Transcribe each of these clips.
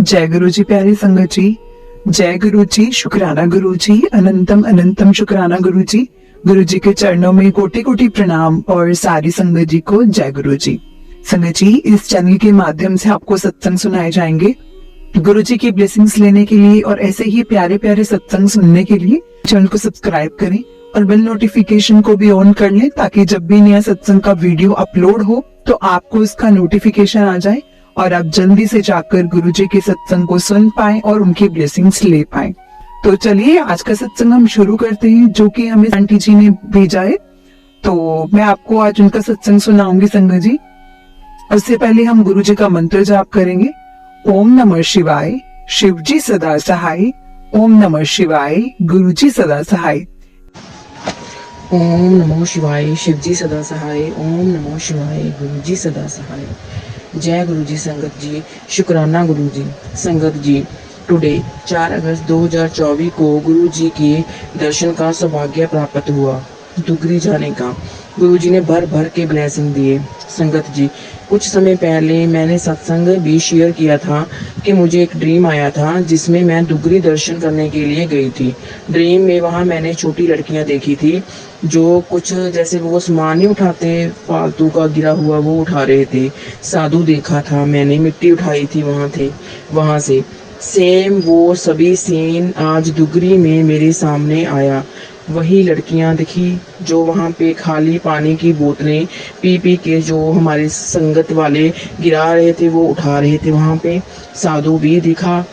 जय गुरु जी। प्यारे संगत जी, जय गुरु जी, शुक्राना गुरु जी, अनंतम अनंतम शुक्राना गुरु जी। गुरु जी के चरणों में कोटि कोटि प्रणाम और सारी संगत जी को जय गुरु जी। संगत जी, इस चैनल के माध्यम से आपको सत्संग सुनाए जाएंगे। गुरु जी की ब्लेसिंग्स लेने के लिए और ऐसे ही प्यारे प्यारे सत्संग सुनने के लिए चैनल को सब्सक्राइब करें और बेल नोटिफिकेशन को भी ऑन कर लें, ताकि जब भी नया सत्संग का वीडियो अपलोड हो तो आपको इसका नोटिफिकेशन आ जाए और आप जल्दी से जाकर गुरु जी के सत्संग को सुन पाएं और उनकी ब्लेसिंग्स ले पाएं। तो चलिए आज का सत्संग हम शुरू करते हैं, जो कि हमें आंटी जी ने भेजा है। तो मैं आपको आज उनका सत्संग सुनाऊंगी संगत जी। उससे पहले हम गुरु जी का मंत्र जाप करेंगे। ओम नमः शिवाय, शिव जी सदा सहाय। ओम नमः शिवाय, गुरु जी सदा सहाय। ओम नमो शिवाय, शिव जी सदा सहाय। ओम नमो शिवाय, गुरु जी सदा सहाय। जय गुरु जी। संगत जी, शुक्राना गुरु जी। संगत जी, टुडे 4 अगस्त 2024 को गुरु जी के दर्शन का सौभाग्य प्राप्त हुआ। दुगरी जाने का गुरु जी ने भर भर के ब्लेसिंग दिए। संगत जी, कुछ समय पहले मैंने सत्संग भी शेयर किया था कि मुझे एक ड्रीम आया था जिसमें मैं दुगरी दर्शन करने के लिए गई थी। ड्रीम में वहाँ मैंने छोटी लड़कियाँ देखी थी जो कुछ जैसे वो सामान नहीं उठाते, फालतू का गिरा हुआ वो उठा रहे थे। साधु देखा था मैंने, मिट्टी उठाई थी वहाँ से सेम वो सभी सीन आज दुगरी में मेरे सामने आया। वही लड़कियां दिखी जो वहाँ पे खाली पानी की बोतलें पी पी के जो हमारे संगत वाले गिरा रहे थे वो उठा रहे थे। वहाँ पे साधु भी दिखा,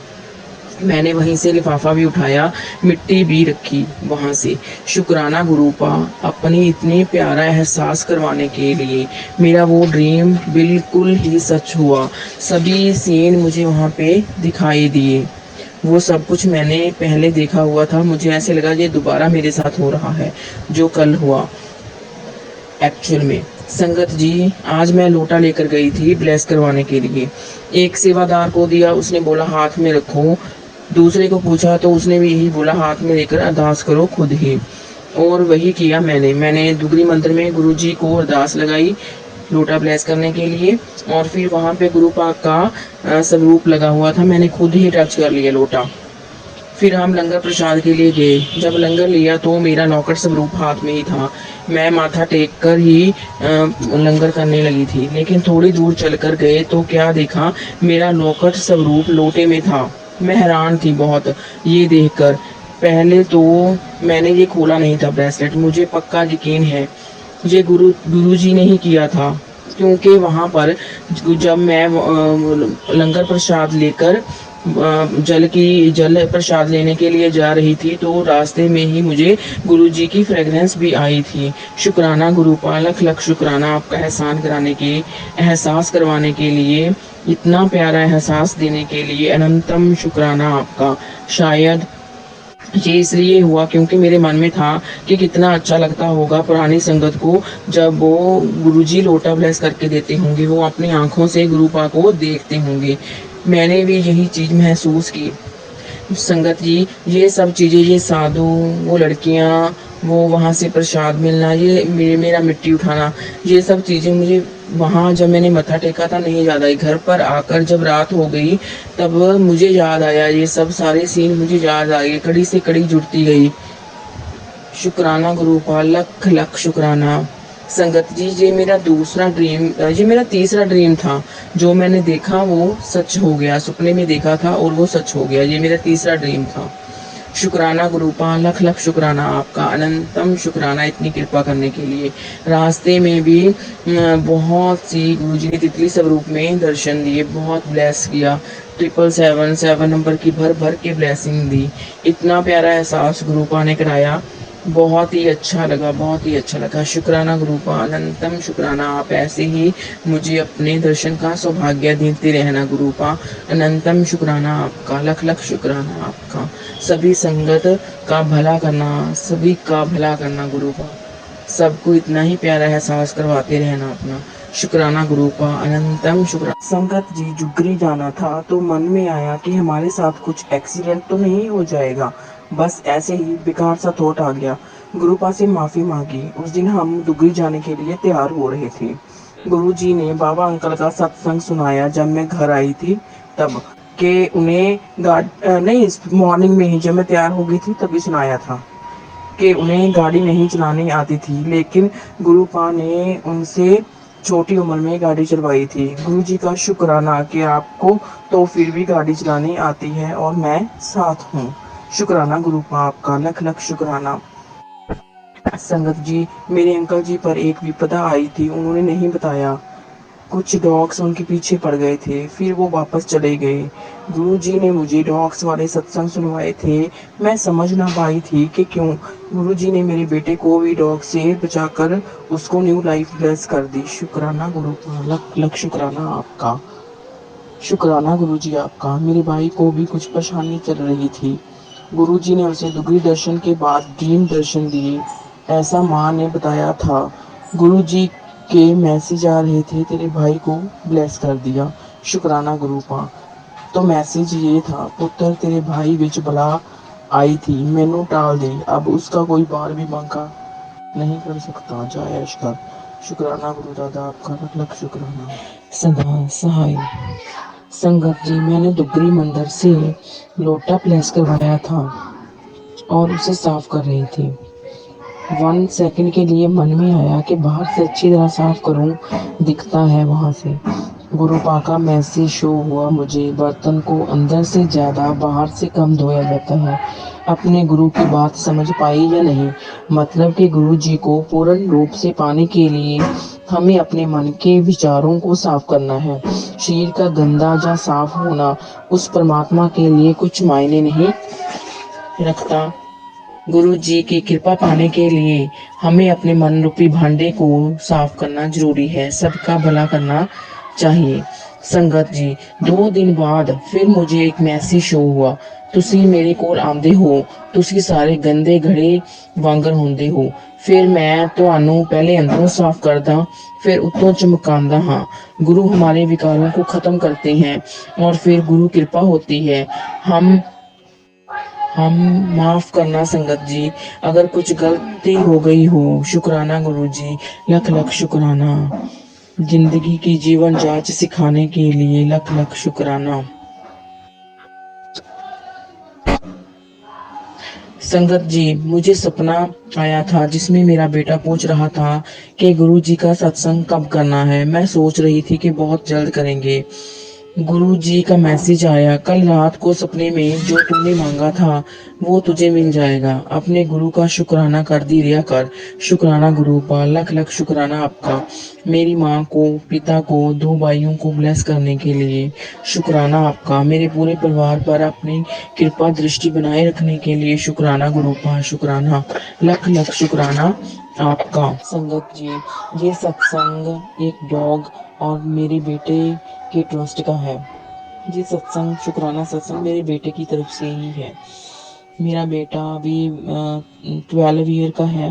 मैंने वहीं से लिफाफा भी उठाया, मिट्टी भी रखी वहाँ से। शुक्राना गुरुपा अपनी इतनी प्यारा एहसास करवाने के लिए। मेरा वो ड्रीम बिल्कुल ही सच हुआ। सभी सीन मुझे वहाँ पे दिखाई दिए। वो सब कुछ मैंने पहले देखा हुआ था। मुझे ऐसे लगा ये दोबारा मेरे साथ हो रहा है जो कल हुआ एक्चुअल में। संगत जी, आज मैं लोटा लेकर गई थी ब्लेस करवाने के लिए। एक सेवादार को दिया, उसने बोला हाथ में रखो। दूसरे को पूछा तो उसने भी यही बोला हाथ में लेकर अरदास करो खुद ही। और वही किया मैंने दुगरी मंत्र में गुरु जी को अरदास लगाई लोटा ब्लेस करने के लिए। और फिर वहाँ पे गुरु पाक का स्वरूप लगा हुआ था, मैंने खुद ही टच कर लिया लोटा। फिर हम लंगर प्रसाद के लिए गए। जब लंगर लिया तो मेरा नौकर स्वरूप हाथ में ही था। मैं माथा टेक कर ही लंगर करने लगी थी, लेकिन थोड़ी दूर चलकर गए तो क्या देखा, मेरा नौकर स्वरूप लोटे में था। मैं हैरान थी बहुत ये देखकर। पहले तो मैंने ये खोला नहीं था ब्रेसलेट, मुझे पक्का यकीन है ये गुरु जी ने ही किया था, क्योंकि वहाँ पर जब मैं लंगर प्रसाद लेकर जल प्रसाद लेने के लिए जा रही थी तो रास्ते में ही मुझे गुरु जी की फ्रेगरेंस भी आई थी। शुक्राना गुरुपा, लख लख शुक्राना आपका एहसान एहसास करवाने के लिए, इतना प्यारा एहसास देने के लिए अनंतम शुक्राना आपका। शायद ये इसलिए हुआ क्योंकि मेरे मन में था कि कितना अच्छा लगता होगा पुरानी संगत को जब वो गुरुजी लोटा ब्लेस करके देते होंगे, वो अपनी आंखों से गुरुपा को देखते होंगे। मैंने भी यही चीज़ महसूस की। संगत जी, ये सब चीज़ें, ये साधु, वो लड़कियाँ, वो वहाँ से प्रसाद मिलना, ये मेरा मिट्टी उठाना, ये सब चीज़ें मुझे वहाँ जब मैंने मत्था टेका था नहीं याद आई। घर पर आकर जब रात हो गई तब मुझे याद आया, ये सब सारे सीन मुझे याद आ गए, कड़ी से कड़ी जुड़ती गई। शुक्राना गुरुपा, लख लख शुक्राना। संगत जी, ये मेरा तीसरा ड्रीम था। जो मैंने देखा वो सच हो गया, सपने में देखा था और वो सच हो गया। ये मेरा तीसरा ड्रीम था। शुक्राना गुरुपा, लख लख शुक्राना आपका, अनंतम शुक्राना इतनी कृपा करने के लिए। रास्ते में भी बहुत सी गुरुजी ने तितली स्वरूप में दर्शन दिए, बहुत ब्लेस किया। 777 नंबर की भर भर के ब्लेसिंग दी। इतना प्यारा एहसास गुरुपा ने कराया, बहुत ही अच्छा लगा, बहुत ही अच्छा लगा। शुक्राना गुरुपा, अनंतम शुक्राना। आप ऐसे ही मुझे अपने दर्शन का सौभाग्य देते रहना गुरुपा, अनंतम शुक्राना आपका, लख लख शुक्राना आपका। सभी संगत का भला करना, सभी का भला करना गुरुपा, सबको इतना ही प्यारा एहसास करवाते रहना अपना। शुक्राना गुरुपा, अनंतम शुक्राना। संगत जी, जुगरी जाना था तो मन में आया कि हमारे साथ कुछ एक्सीडेंट तो नहीं हो जाएगा। बस ऐसे ही बेकार सा थॉट आ गया। गुरुपा से माफ़ी मांगी। उस दिन हम दुगरी जाने के लिए तैयार हो रहे थे। गुरुजी ने बाबा अंकल का सत्संग सुनाया जब मैं घर आई थी तब। कि उन्हें नहीं, मॉर्निंग में ही जब मैं तैयार हो गई थी तभी सुनाया था कि उन्हें गाड़ी नहीं चलानी आती थी, लेकिन गुरुपा ने उनसे छोटी उम्र में गाड़ी चलवाई थी। गुरुजी का शुक्राना कि आपको तो फिर भी गाड़ी चलानी आती है और मैं साथ हूँ। शुक्राना गुरुपा आपका, लख लख शुक्राना। संगत जी, मेरे अंकल जी पर एक विपदा आई थी, उन्होंने नहीं बताया। कुछ डॉग्स उनके पीछे पड़ गए थे, फिर वो वापस चले गए। गुरुजी ने मुझे डॉग्स वाले सत्संग सुनवाए थे। मैं समझ ना पाई थी कि क्यों। गुरुजी ने मेरे बेटे को भी डॉग से बचाकर उसको न्यू लाइफ ब्लेस कर दी। शुक्राना गुरु का, लख लख शुक्राना आपका। शुक्राना गुरुजी आपका। मेरे भाई को भी कुछ परेशानी चल रही थी। गुरुजी ने उसे दुगरी दर्शन के बाद ड्रीम दर्शन दिए, ऐसा माँ ने बताया था। गुरुजी के मैसेज आ रहे थे, तेरे भाई को ब्लेस कर दिया। शुक्राना गुरुपा। तो मैसेज ये था, पुत्र तेरे भाई विच बला आई थी, मैनू टाल दे, अब उसका कोई बार भी बांका नहीं कर सकता, जा ऐश कर। शुक्राना गुरु दादा आपका, लख लख शुक्राना। सदा सहाय। संगत जी, मैंने दुगरी मंदिर से लोटा प्लेस करवाया था और उसे साफ कर रही थी। 1 सेकंड के लिए मन में आया कि बाहर से अच्छी तरह साफ करूं, दिखता है वहां से। गुरुपा का मैसेज शो हुआ मुझे, बर्तन को अंदर से ज्यादा बाहर से कम धोया जाता है। अपने गुरु की बात समझ पाई या नहीं? मतलब कि गुरु जी को पूर्ण रूप से पाने के लिए हमें अपने मन के विचारों को साफ करना है। शरीर का गंदा या साफ होना उस परमात्मा के लिए कुछ मायने नहीं रखता। गुरु जी की कृपा पाने के लिए हमें अपने मन रूपी भांडे को साफ करना जरूरी है, सबका भला करना चाहिए। संगत जी, 2 दिन बाद फिर मुझे एक मैसेज शो हुआ, ਤੁਸੀਂ ਮੇਰੇ ਕੋਲ ਆਉਂਦੇ ਹੋ, ਤੁਸੀਂ ਸਾਰੇ ਗੰਦੇ ਘੜੇ ਵਾਂਗਰ ਹੁੰਦੇ ਹੋ। ਫਿਰ ਮੈਂ ਤੁਹਾਨੂੰ ਪਹਿਲੇ अंदरों साफ करदा, फिर उत्तों चमकांदा हाँ। गुरु हमारे विकारों को खत्म करते हैं और फिर गुरु कृपा होती है। हम माफ करना संगत जी, अगर कुछ गलती हो गई हो। शुक्राना गुरु जी, लख लख शुक्राना। जिंदगी की जीवन जांच सिखाने के लिए लख लख शुक्राना। संगत जी, मुझे सपना आया था जिसमें मेरा बेटा पूछ रहा था कि गुरु जी का सत्संग कब करना है। मैं सोच रही थी कि बहुत जल्द करेंगे। गुरु जी का मैसेज आया, कल रात को सपने में जो तूने मांगा था वो तुझे मिल जाएगा। अपने गुरु का शुक्राना कर दी रिया कर। शुक्राना गुरु का, लख लख शुक्राना आपका। मेरी माँ को, पिता को, 2 भाइयों को ब्लेस करने के लिए शुक्राना आपका। मेरे पूरे परिवार पर अपनी कृपा दृष्टि बनाए रखने के लिए शुक्राना गुरु का, शुक्राना, लख लख शुक्राना आपका। संगत जी, ये सत्संग एक डॉग और मेरे बेटे के ट्रस्ट का है। ये सत्संग, शुक्राना सत्संग मेरे बेटे की तरफ से ही है। मेरा बेटा अभी 12 ईयर का है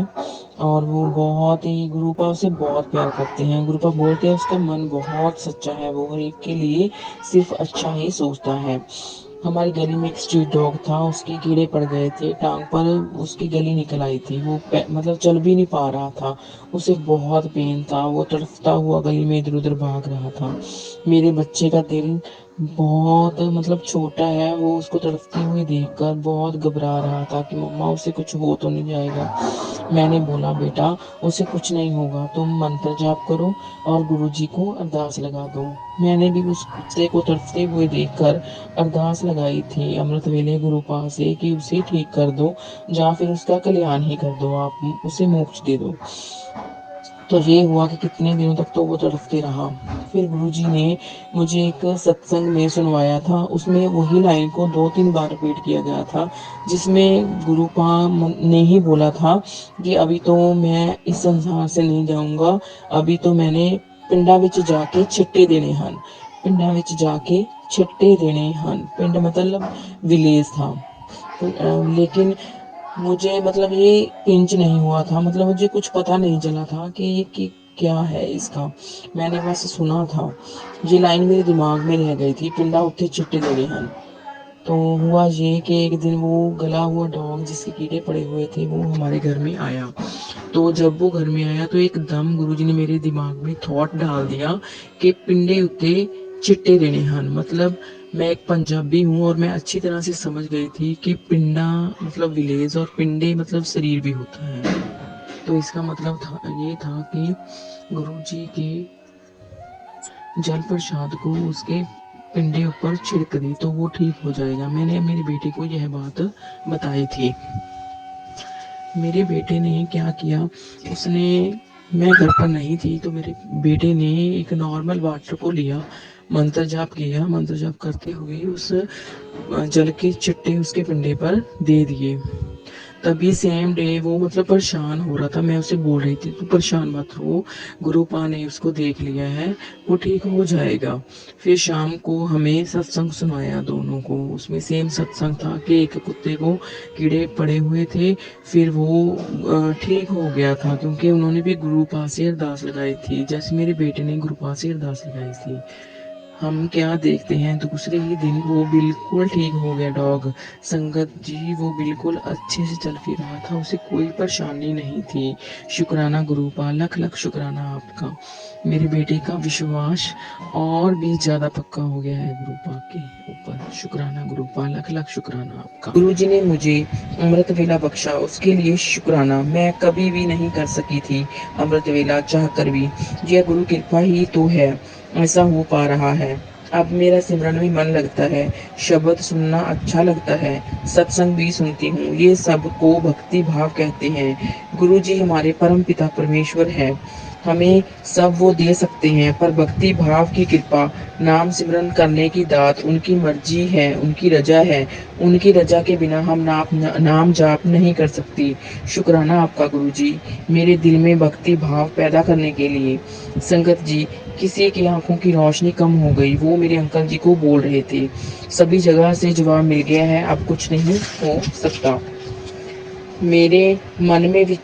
और वो बहुत ही गुरुपा उसे बहुत प्यार करते हैं। गुरुपा बोलते हैं उसका मन बहुत सच्चा है, वो हर एक के लिए सिर्फ अच्छा ही सोचता है। हमारी गली में एक स्ट्रीट डॉग था, उसके कीड़े पड़ गए थे टांग पर, उसकी गली निकल आई थी। वो मतलब चल भी नहीं पा रहा था, उसे बहुत पेन था, वो तड़फता हुआ गली में इधर उधर भाग रहा था। मेरे बच्चे का दिल बहुत मतलब छोटा है, वो उसको तड़फती हुई देखकर बहुत घबरा रहा था कि मम्मा उसे कुछ हो तो नहीं जाएगा। मैंने बोला बेटा उसे कुछ नहीं होगा, तुम मंत्र जाप करो और गुरुजी को अरदास लगा दो। मैंने भी उस कुत्ते को तड़फते हुए देखकर अरदास लगाई थी अमृत वेले गुरुपा से कि उसे ठीक कर दो या फिर उसका कल्याण ही कर दो, आप उसे मोक्ष दे दो। तो ये हुआ कि कितने दिनों तक तो वो तड़पते रहा। फिर गुरुजी ने मुझे एक सत्संग में सुनवाया था, उसमें वही लाइन को 2-3 बार रिपीट किया गया था, जिसमें गुरुपा ने ही बोला था कि अभी तो मैं इस संसार से नहीं जाऊंगा, अभी तो मैंने पिंडा विच जाके छिट्टे देने हन। पिंडा विच जाके छिट्टे देने हन, पिंड मतलब विलेज था। लेकिन मुझे मतलब ये पिंच नहीं हुआ था, मतलब मुझे कुछ पता नहीं चला था कि ये क्या है इसका। मैंने बस सुना था, ये लाइन मेरे दिमाग में रह गई थी, पिंडा उत्थे चिट्टे देने हैं। तो हुआ ये कि एक दिन वो गला हुआ डॉग जिसके कीड़े पड़े हुए थे वो हमारे घर में आया। तो जब वो घर में आया तो एकदम गुरुजी ने मेरे दिमाग में थॉट डाल दिया कि पिंडे उत्ते चिट्टे देने ਹਨ मतलब मैं एक पंजाबी हूँ और मैं अच्छी तरह से समझ गई थी कि पिंडा मतलब विलेज और पिंडे मतलब शरीर भी होता है। तो इसका मतलब ये था कि गुरुजी के जल प्रसाद को उसके पिंडे ऊपर छिड़क दी तो वो ठीक हो जाएगा। मैंने मेरे बेटे को यह बात बताई थी। मेरे बेटे ने क्या किया, उसने मैं घर पर नहीं थी तो मेरे बेटे ने एक नॉर्मल वाटर को लिया, मंत्र जाप किया, मंत्र जाप करते हुए उस जल के चिट्टे उसके पिंडे पर दे दिए। तभी सेम डे वो मतलब परेशान हो रहा था, मैं उसे बोल रही थी तू परेशान मत हो, गुरुपा ने उसको देख लिया है, वो ठीक हो जाएगा। फिर शाम को हमें सत्संग सुनाया दोनों को, उसमें सेम सत्संग था कि एक कुत्ते को कीड़े पड़े हुए थे, फिर वो ठीक हो गया था क्योंकि उन्होंने भी गुरुपा से अरदास लगाई थी, जैसे मेरे बेटे ने गुरुपा से अरदास लगाई थी। हम क्या देखते हैं दूसरे ही दिन वो बिल्कुल ठीक हो गया डॉग। संगत जी वो बिल्कुल अच्छे से चल फिर रहा था, उसे कोई परेशानी नहीं थी। शुक्राना गुरुपा, लख लख शुक्राना आपका। मेरे बेटे का विश्वास और भी ज्यादा पक्का हो गया है गुरुपा के ऊपर। शुक्राना गुरुपा, लख लख शुक्राना आपका। गुरु जी ने मुझे अमृत वेला बख्शा, उसके लिए शुक्राना। मैं कभी भी नहीं कर सकी थी अमृत वेला चाह कर भी, यह गुरु कृपा ही तो है ऐसा हो पा रहा है। अब मेरा सिमरन में मन लगता है, शब्द सुनना अच्छा लगता है, सत्संग भी सुनती हूँ। ये सब को भक्ति भाव कहते हैं। गुरु जी हमारे परम पिता परमेश्वर है, हमें सब वो दे सकते हैं, पर भक्ति भाव की कृपा, नाम सिमरन करने की दात उनकी मर्जी है, उनकी रजा है। उनकी रजा के बिना हम नाम जाप नहीं कर सकती। शुक्राना आपका गुरु जी, मेरे दिल में भक्ति भाव पैदा करने के लिए। संगत जी, किसी की आंखों की रोशनी कम हो गई, वो मेरे अंकल जी को बोल रहे थे। सभी जगह से जवाब मिल गया है, अब कुछ नहीं हो सकता। मेरे मन में भी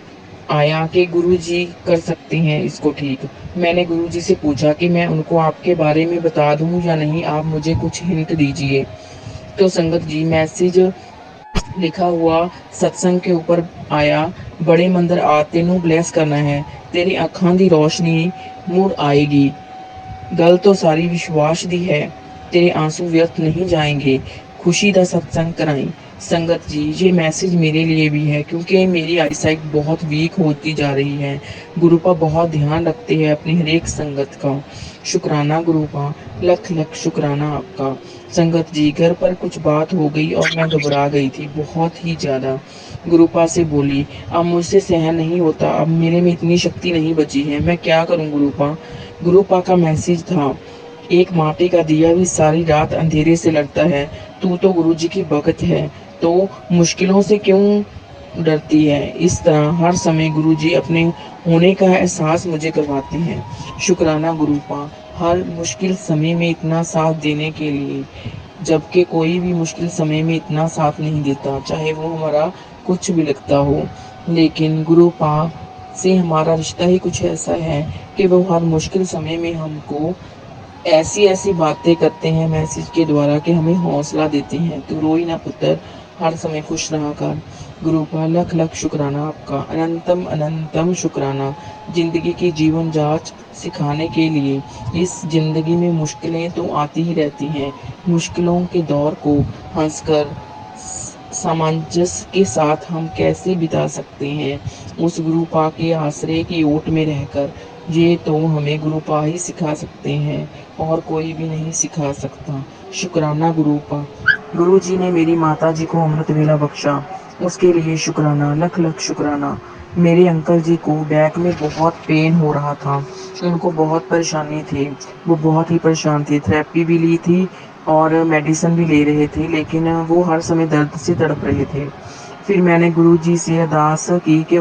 आया कि गुरुजी कर सकते हैं इसको ठीक। मैंने गुरुजी से पूछा कि मैं उनको आपके बारे में बता दूं या नहीं, आप मुझे कुछ हिंट दीजिए। तो संगत जी मैसेज लिखा हुआ सत्संग के ऊपर आया, बड़े मंदिर आ तेनू ब्लेस करना है, तेरी अखां दी रोशनी मुड़ आएगी। गल तो सारी विश्वास दी है, तेरे आंसू व्यर्थ नहीं जाएंगे, खुशी दा सत्संग कराई। संगत जी ये मैसेज मेरे लिए भी है क्योंकि मेरी आईसाइट बहुत वीक होती जा रही है। गुरुपा बहुत ध्यान रखते हैं अपनी हर एक संगत का। शुक्राना गुरुपा, लख लख शुक्राना आपका। संगत जी घर पर कुछ बात हो गई और मैं घबरा गई थी बहुत ही ज्यादा। गुरुपा से बोली, अब मुझसे सहन नहीं होता, अब मेरे में इतनी शक्ति नहीं बची है, मैं क्या करूं गुरुपा। गुरुपा का मैसेज था, एक माटी का दिया भी सारी रात अंधेरे से लड़ता है, तू तो गुरुजी की भगत है तो मुश्किलों से क्यों डरती है। इस तरह हर समय गुरुजी अपने होने का एहसास मुझे करवाते हैं। शुक्राना गुरुपा, हर मुश्किल समय में इतना साथ देने के लिए, जबकि कोई भी मुश्किल समय में इतना साथ नहीं देता, चाहे वो हमारा कुछ भी लगता हो। लेकिन गुरुपा से हमारा रिश्ता ही कुछ ऐसा है कि वो हर मुश्किल समय में हमको ऐसी ऐसी बातें करते हैं मैसेज के द्वारा कि हमें हौसला देते हैं। तो रोई ना पुत्र, हर समय खुश रहा कर। गुरुपा लख लख शुक्राना आपका, अनंतम अनंतम शुक्राना जिंदगी की जीवन जांच सिखाने के लिए। इस जिंदगी में मुश्किलें तो आती ही रहती हैं, मुश्किलों के दौर को हंसकर सामंजस्य के साथ हम कैसे बिता सकते हैं, उस गुरुपा के आश्रय की ओट में रहकर। ये तो हमें गुरुपा ही सिखा सकते हैं और कोई भी नहीं सिखा सकता। शुक्राना गुरुपा। गुरु जी ने मेरी माता जी को अमृत वेला बख्शा, उसके लिए शुक्राना, लख लख शुक्राना। मेरे अंकल जी को बैक में बहुत पेन हो रहा था, उनको बहुत परेशानी थी, वो बहुत ही परेशान थे, थेरेपी भी ली थी और मेडिसिन भी ले रहे थे, लेकिन वो हर समय दर्द से तड़प रहे थे। फिर मैंने गुरु जी से अरदास की कि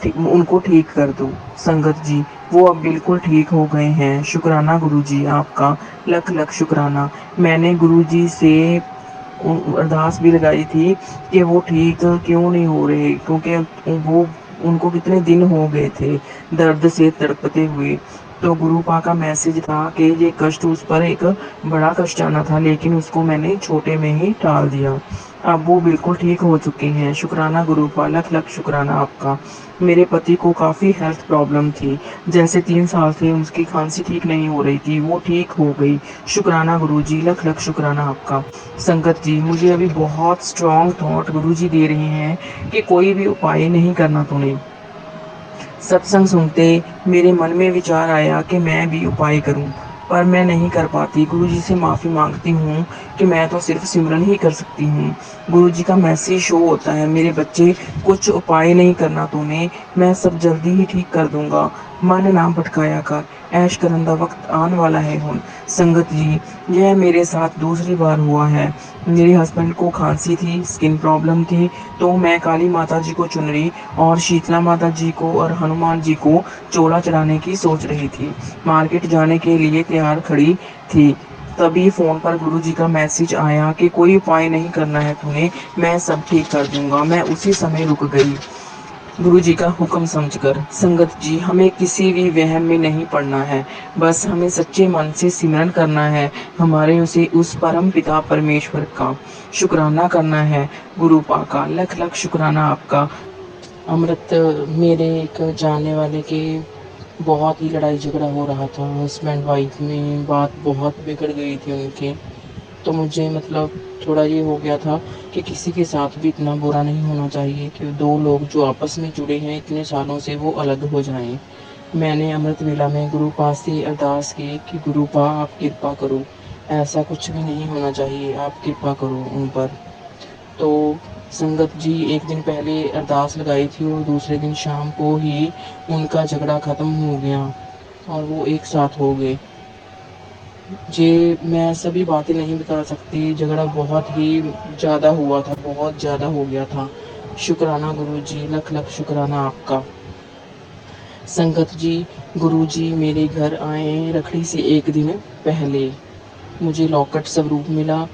उनको ठीक कर दो। संगत जी वो अब बिल्कुल ठीक हो गए हैं। शुक्राना गुरु जी आपका, लख लख शुक्राना। मैंने गुरु जी से अरदास भी लगाई थी कि वो ठीक क्यों नहीं हो रहे, क्योंकि वो उनको कितने दिन हो गए थे दर्द से तड़पते हुए। तो गुरुपा का मैसेज था कि ये कष्ट उस पर एक बड़ा कष्ट आना था, लेकिन उसको मैंने छोटे में ही टाल दिया। अब वो बिल्कुल ठीक हो चुके हैं। शुक्राना गुरुपा, लख लख शुक्राना आपका। मेरे पति को काफ़ी हेल्थ प्रॉब्लम थी, जैसे 3 साल से उसकी खांसी ठीक नहीं हो रही थी, वो ठीक हो गई। शुक्राना गुरुजी, लख लख शुक्राना आपका। संगत जी, मुझे अभी बहुत स्ट्रॉन्ग थॉट गुरुजी दे रहे हैं कि कोई भी उपाय नहीं करना तूने। सत्संग सुनते मेरे मन में विचार आया कि मैं भी उपाय करूं, पर मैं नहीं कर पाती। गुरुजी से माफ़ी मांगती हूँ कि मैं तो सिर्फ सिमरन ही कर सकती हूँ। गुरुजी का मैसेज शो होता है, मेरे बच्चे कुछ उपाय नहीं करना तूने, मैं सब जल्दी ही ठीक कर दूंगा। मन ना भटकाया कर, ऐश करन दा वक्त आने वाला है हुण। संगत जी, यह मेरे साथ दूसरी बार हुआ है। मेरे हस्बैंड को खांसी थी, स्किन प्रॉब्लम थी, तो मैं काली माता जी को चुनरी और शीतला माता जी को और हनुमान जी को चोला चढ़ाने की सोच रही थी। मार्केट जाने के लिए तैयार खड़ी थी, तभी फ़ोन पर गुरुजी का मैसेज आया कि कोई उपाय नहीं करना है तूने, मैं सब ठीक कर दूँगा। मैं उसी समय रुक गई, गुरुजी का हुक्म समझकर। संगत जी, हमें किसी भी वहम में नहीं पड़ना है, बस हमें सच्चे मन से सिमरन करना है, हमारे उस परम पिता परमेश्वर का शुक्राना करना है। गुरुपा का लख लख शुक्राना आपका। अमृत, मेरे एक जानने वाले के बहुत ही लड़ाई झगड़ा हो रहा था, हस्बैंड वाइफ में बात बहुत बिगड़ गई थी उनकी। तो मुझे मतलब थोड़ा ये हो गया था कि किसी के साथ भी इतना बुरा नहीं होना चाहिए कि दो लोग जो आपस में जुड़े हैं इतने सालों से वो अलग हो जाएं। मैंने अमृत वेला में गुरुपा से अरदास की कि गुरुपा आप कृपा करो, ऐसा कुछ भी नहीं होना चाहिए, आप कृपा करो उन पर। तो संगत जी, एक दिन पहले अरदास लगाई थी और दूसरे दिन शाम को ही उनका झगड़ा ख़त्म हो गया और वो एक साथ हो गए। जी, मैं सभी बातें नहीं बता सकती, झगड़ा बहुत ही ज़्यादा हुआ था, बहुत ज़्यादा हो गया था। शुक्राना गुरुजी, लख लख शुक्राना आपका। संगत जी, गुरुजी मेरे घर आए रखड़ी से एक दिन पहले। मुझे लॉकेट स्वरूप मिला,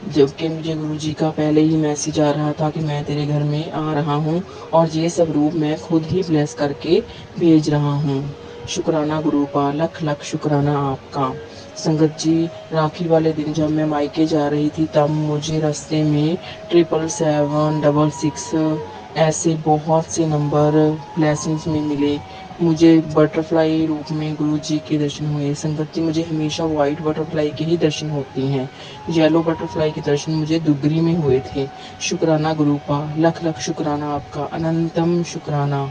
जबकि मुझे गुरुजी का पहले ही मैसेज आ रहा था कि मैं तेरे घर में आ रहा हूँ और ये स्वरूप मैं खुद ही ब्लेस करके भेज रहा हूँ। शुक्राना गुरुपा, लख लख शुक्राना आपका। संगत जी, राखी वाले दिन जब मैं मायके जा रही थी तब मुझे रास्ते में 777 666 ऐसे बहुत से नंबर ब्लेसिंग्स में मिले। मुझे बटरफ्लाई रूप में गुरुजी के दर्शन हुए। संगत जी, मुझे हमेशा वाइट बटरफ्लाई के ही दर्शन होते हैं। येलो बटरफ्लाई के दर्शन मुझे दुगरी में हुए थे। शुक्राना गुरुपा, लख लख शुक्राना आपका, अनंतम शुक्राना।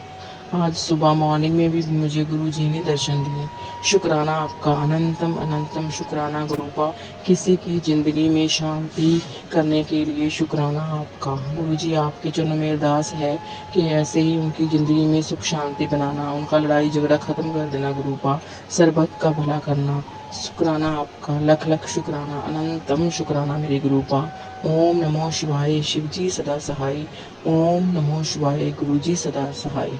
आज सुबह मॉर्निंग में भी मुझे गुरुजी ने दर्शन दिए। शुक्राना आपका, अनंतम अनंतम शुक्राना गुरुपा। किसी की ज़िंदगी में शांति करने के लिए शुक्राना आपका। गुरुजी, आपके चरणों में अरदास है कि ऐसे ही उनकी ज़िंदगी में सुख शांति बनाना, उनका लड़ाई झगड़ा ख़त्म कर देना गुरुपा, सरबत का भला करना। शुक्राना आपका, लख लख शुक्राना, अनंतम शुक्राना मेरे गुरुपा। ओम नमो शिवाय, शिव जी सदा सहाय। ओम नमो शिवाय, गुरु जी सदा सहाय।